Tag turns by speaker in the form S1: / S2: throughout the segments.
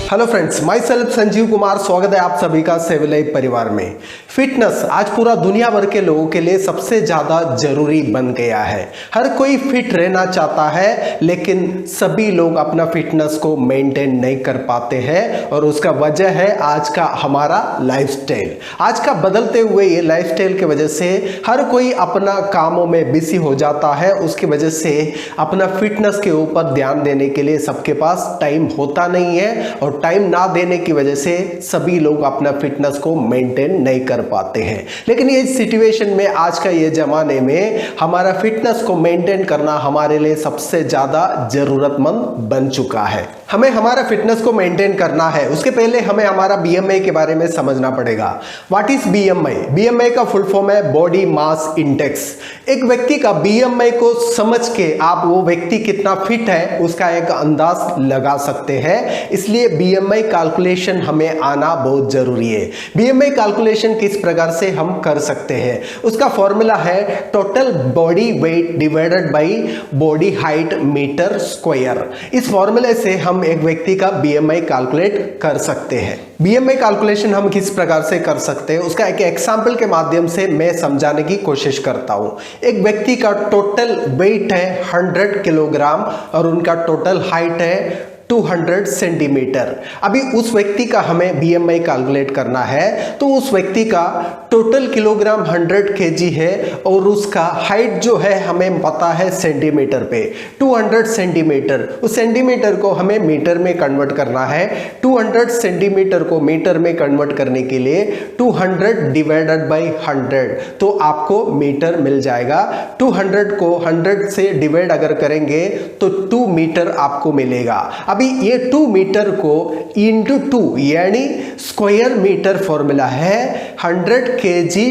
S1: Hello friends, my self Sanjeev Kumar. स्वागत है आप सभी का सेव लाइफ परिवार में। फिटनेस आज पूरा दुनिया भर के लोगों के लिए सबसे ज्यादा जरूरी बन गया है। हर कोई फिट रहना चाहता है, लेकिन सभी लोग अपना फिटनेस को मेंटेन नहीं कर पाते हैं और उसका वजह है आज का हमारा लाइफस्टाइल। आज का बदलते हुए ये लाइफस्टाइल की वजह से हर कोई अपना कामों में बिजी हो जाता है। उसकी वजह से अपना फिटनेस के ऊपर ध्यान देने के लिए सबके पास टाइम होता नहीं है और टाइम ना देने की वजह से सभी लोग अपना फिटनेस को मेंटेन नहीं कर पाते हैं। लेकिन ये सिचुएशन में, आज का ये जमाने में हमारा फिटनेस को मेंटेन करना हमारे लिए सबसे ज्यादा जरूरतमंद बन चुका है। हमें हमारा फिटनेस को मेंटेन करना है, उसके पहले हमें हमारा बीएमआई के बारे में समझना पड़ेगा। What is BMI? बीएमआई का फुल फॉर्म है बॉडी मास इंडेक्स। एक व्यक्ति का बीएमआई को समझ के आप वो व्यक्ति कितना फिट है उसका एक अंदाज लगा सकते हैं। इसलिए बीएमआई कैलकुलेशन हमें आना बहुत जरूरी है। बीएमआई कैलकुलेशन किस प्रकार से हम कर सकते हैं? उसका फॉर्मूला है total body weight divided by body height metre square. इस फॉर्मूले से हम एक व्यक्ति का बीएमआई कैलकुलेट कर सकते हैं। बीएमआई कैलकुलेशन हम किस प्रकार से कर सकते हैं उसका एक एग्जांपल के माध्यम से मैं समझाने की कोशिश करता हूं। एक व्यक्ति का टोटल वेट है 100 किलोग्राम और उनका टोटल हाइट है 200 सेंटीमीटर। अभी उस व्यक्ति का हमें बीएमआई कैलकुलेट करना है, तो उस व्यक्ति का टोटल किलोग्राम 100 केजी है और उसका हाइट जो है हमें पता है सेंटीमीटर पे 200 सेंटीमीटर। उस सेंटीमीटर को हमें मीटर में कन्वर्ट करना है। 200 सेंटीमीटर को मीटर में कन्वर्ट करने के लिए 200 डिवाइडेड बाय 100 तो आपको मीटर मिल जाएगा। 200 को 100 से डिवाइड अगर करेंगे तो 2 मीटर आपको मिलेगा। अभी ये 2 मीटर को इंटू 2 यानी स्क्वायर मीटर फॉर्मूला है 100 KG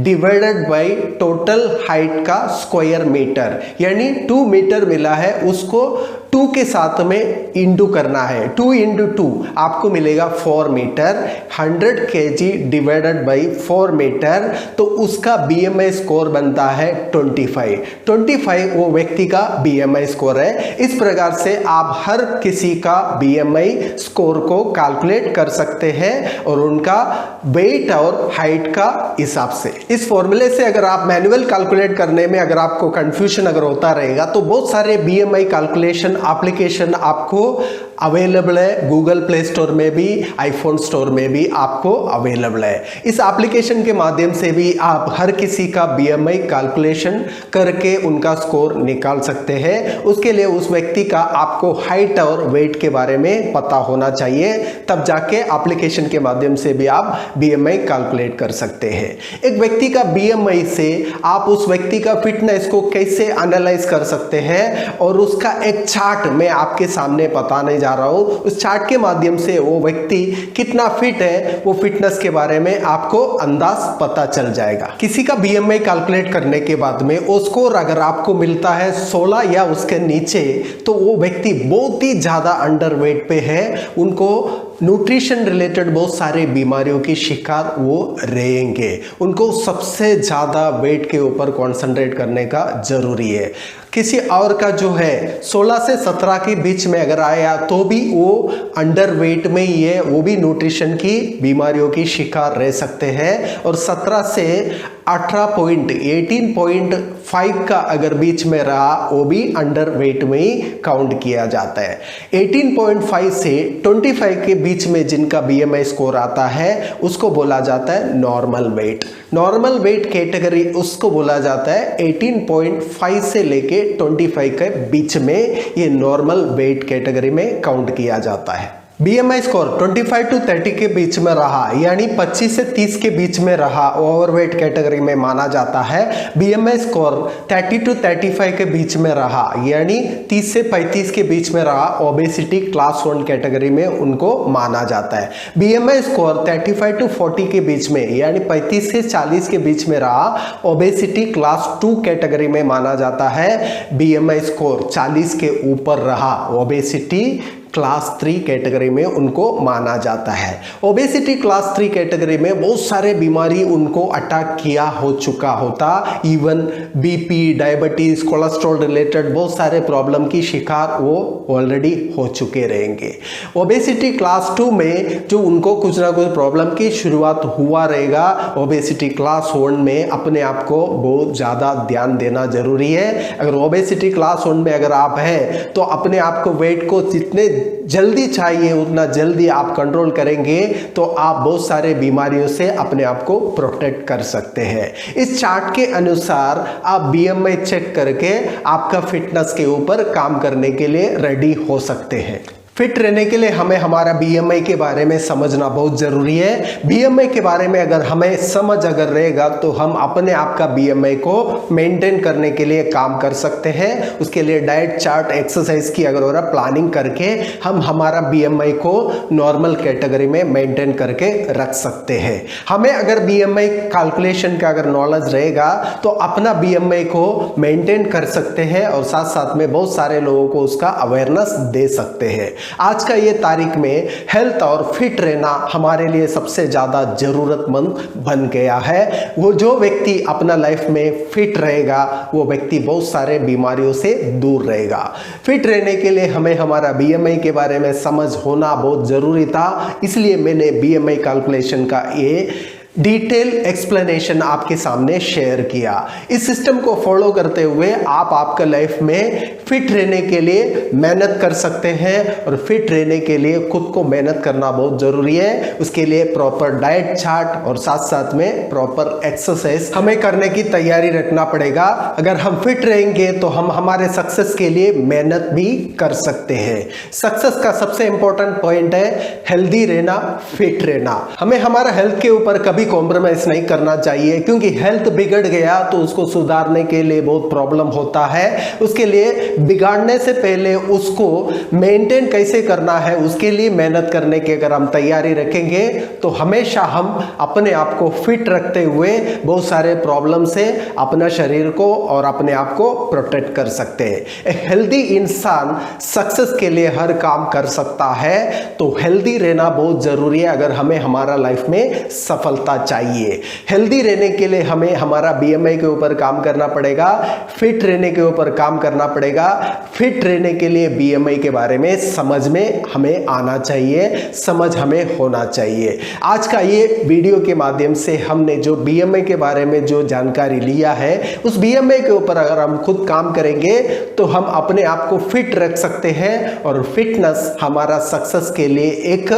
S1: divided by total height का स्क्वायर मीटर, यानी 2 मीटर मिला है उसको 2 के साथ में इंटू करना है। 2 इंटू 2 आपको मिलेगा 4 metre. 100 KG divided by 4 metre तो उसका बीएमआई स्कोर बनता है 25 वो व्यक्ति का बीएमआई स्कोर है। इस प्रकार से आप हर किसी का बीएमआई स्कोर को कैलकुलेट कर सकते हैं और उनका वेट और हाइट का हिसाब से। इस फॉर्मूले से अगर आप मैनुअल कैलकुलेट करने में अगर आपको कंफ्यूजन अगर होता रहेगा तो बहुत सारे बीएमआई कैलकुलेशन एप्लीकेशन आपको अवेलेबल है। गूगल प्ले स्टोर में भी, आईफोन स्टोर में भी आपको अवेलेबल है। इस एप्लीकेशन के माध्यम से भी आप हर किसी का बीएमआई कैलकुलेशन करके उनका स्कोर निकाल सकते हैं। उसके लिए उस व्यक्ति का आपको हाइट और वेट के बारे में पता होना चाहिए, तब जाके एप्लीकेशन के माध्यम से भी आप बीएमआई कैलकुलेट कर सकते हैं। एक व्यक्ति का बीएमआई से आप उस व्यक्ति का फिटनेस को कैसे एनालाइज कर सकते हैं और उसका एक चार्ट मैं आपके सामने बताने जा रहा हूं। उस चार्ट के माध्यम से वो व्यक्ति कितना फिट है वो फिटनेस के बारे में आपको अंदाज पता चल जाएगा। किसी का बीएमआई कैलकुलेट करने के बाद में वो स्कोर अगर आपको मिलता है 16 या उसके नीचे तो वो व्यक्ति बहुत ही ज्यादा अंडरवेट पे है, उनको न्यूट्रिशन रिलेटेड बहुत सारे बीमारियों की शिकार वो रहेंगे। उनको सबसे ज्यादा वेट के ऊपर कंसंट्रेट करने का जरूरी है। किसी और का जो है 16 से 17 के बीच में अगर आया तो भी वो अंडर वेट में ही है, वो भी न्यूट्रिशन की बीमारियों की शिकार रह सकते हैं। और 17 से 18.5 का अगर बीच में रहा वो भी अंडर वेट में ही काउंट किया जाता है। 18.5 से 25 के बीच में जिनका बीएमआई स्कोर आता है उसको बोला जाता है normal weight. Normal weight category उसको बोला जाता है 18.5 से लेके 25 के बीच में, ये नॉर्मल वेट कैटेगरी में काउंट किया जाता है। बीएमआई स्कोर 25 to 30 के बीच में रहा, यानी 25 से 30 के बीच में रहा, ओवरवेट कैटेगरी में माना जाता है। बीएमआई स्कोर 30 to 35 के बीच में रहा, यानी 30 से 35 के बीच में रहा, ओबेसिटी क्लास 1 कैटेगरी में उनको माना जाता है। बीएमआई स्कोर 35 to 40 के बीच में, यानी 35 से 40 के बीच में रहा, ओबेसिटी क्लास 2 कैटेगरी में माना जाता है। बीएमआई स्कोर 40 के ऊपर रहा, ओबेसिटी क्लास 3 कैटेगरी में उनको माना जाता है। ओबेसिटी क्लास 3 कैटेगरी में बहुत सारे बीमारी उनको अटैक किया हो चुका होता, even BP, diabetes, cholesterol related बहुत सारे प्रॉब्लम की शिकार वो ऑलरेडी हो चुके रहेंगे। ओबेसिटी क्लास 2 में जो उनको कुछ ना कुछ प्रॉब्लम की शुरुआत हुआ रहेगा, ओबेसिटी क्लास 1 में अपने आप को बहुत ज़्यादा ध्यान देना जरूरी है। अगर ओबेसिटी क्लास 1 में अगर आप हैं तो अपने आप को वेट को जितने जल्दी चाहिए उतना जल्दी आप कंट्रोल करेंगे तो आप बहुत सारे बीमारियों से अपने आप को प्रोटेक्ट कर सकते हैं। इस चार्ट के अनुसार आप BMI चेक करके आपका फिटनेस के ऊपर काम करने के लिए रेडी हो सकते हैं। फिट रहने के लिए हमें हमारा BMI के बारे में समझना बहुत ज़रूरी है। BMI के बारे में अगर हमें समझ अगर रहेगा तो हम अपने आप का BMI को मेंटेन करने के लिए काम कर सकते हैं। उसके लिए डाइट चार्ट, एक्सरसाइज की अगर और प्लानिंग करके हम हमारा BMI को नॉर्मल कैटेगरी में मेंटेन करके रख सकते हैं। हमें अगर BMI कैलकुलेशन का अगर नॉलेज रहेगा तो अपना BMI को मेंटेन कर सकते हैं और साथ साथ में बहुत सारे लोगों को उसका अवेयरनेस दे सकते हैं। आज का ये तारीख में हेल्थ और फिट रहना हमारे लिए सबसे ज़्यादा ज़रूरतमंद बन गया है। वो जो व्यक्ति अपना लाइफ में फिट रहेगा वो व्यक्ति बहुत सारे बीमारियों से दूर रहेगा। फिट रहने के लिए हमें हमारा BMI के बारे में समझ होना बहुत ज़रूरी था, इसलिए मैंने BMI कैलकुलेशन का ये डिटेल एक्सप्लेनेशन आपके सामने शेयर किया। इस सिस्टम को फॉलो करते हुए आप आपका लाइफ में फिट रहने के लिए मेहनत कर सकते हैं और फिट रहने के लिए खुद को मेहनत करना बहुत ज़रूरी है। उसके लिए प्रॉपर डाइट चार्ट और साथ साथ में प्रॉपर एक्सरसाइज हमें करने की तैयारी रखना पड़ेगा। अगर हम फिट रहेंगे तो हम हमारे सक्सेस के लिए मेहनत भी कर सकते हैं। सक्सेस का सबसे इंपॉर्टेंट पॉइंट है हेल्दी रहना, फिट रहना। हमें हमारा हेल्थ के ऊपर कभी कॉम्प्रोमाइज नहीं करना चाहिए, क्योंकि हेल्थ बिगड़ गया तो उसको सुधारने के लिए बहुत प्रॉब्लम होता है। उसके लिए बिगाड़ने से पहले उसको मेंटेन कैसे करना है उसके लिए मेहनत करने की अगर हम तैयारी रखेंगे तो हमेशा हम अपने आप को फिट रखते हुए बहुत सारे प्रॉब्लम से अपना शरीर को और अपने आप को प्रोटेक्ट कर सकते हैं। एक हेल्दी इंसान सक्सेस के लिए हर काम कर सकता है, तो हेल्दी रहना बहुत जरूरी है अगर हमें हमारा लाइफ में सफलता चाहिए। हेल्दी रहने के लिए हमें हमारा BMI के ऊपर काम करना पड़ेगा, फिट रहने के ऊपर काम करना पड़ेगा। फिट रहने के लिए BMI के बारे में समझ में हमें आना चाहिए, समझ हमें होना चाहिए। आज का ये वीडियो के माध्यम से हमने जो BMI के बारे में जो जानकारी लिया है उस BMI के ऊपर अगर हम खुद काम करेंगे तो हम अपने आप को फिट रख सकते हैं और फिटनेस हमारा सक्सेस के लिए एक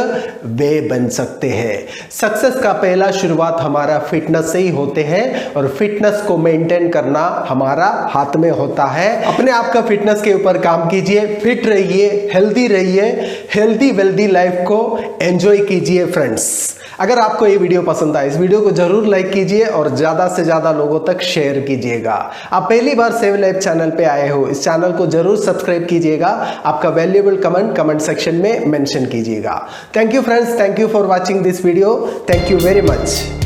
S1: वे बन सकते हैं। सक्सेस का पहला शुरुआत हमारा फिटनेस से ही होते हैं और फिटनेस को मेंटेन करना हमारा हाथ में होता है। अपने आप का फिटनेस के ऊपर काम कीजिए, फिट रहिए, हेल्दी वेल्दी लाइफ को एंजॉय कीजिए फ्रेंड्स। अगर आपको ये वीडियो पसंद आए इस वीडियो को जरूर लाइक कीजिए और ज्यादा से ज्यादा लोगों तक शेयर कीजिएगा। आप पहली बार सेव लाइफ चैनल पे आए हो, इस चैनल को जरूर सब्सक्राइब कीजिएगा। आपका वैल्यूएबल कमेंट सेक्शन में मेंशन कीजिएगा। Thank you friends, thank you for watching this video, thank you very much.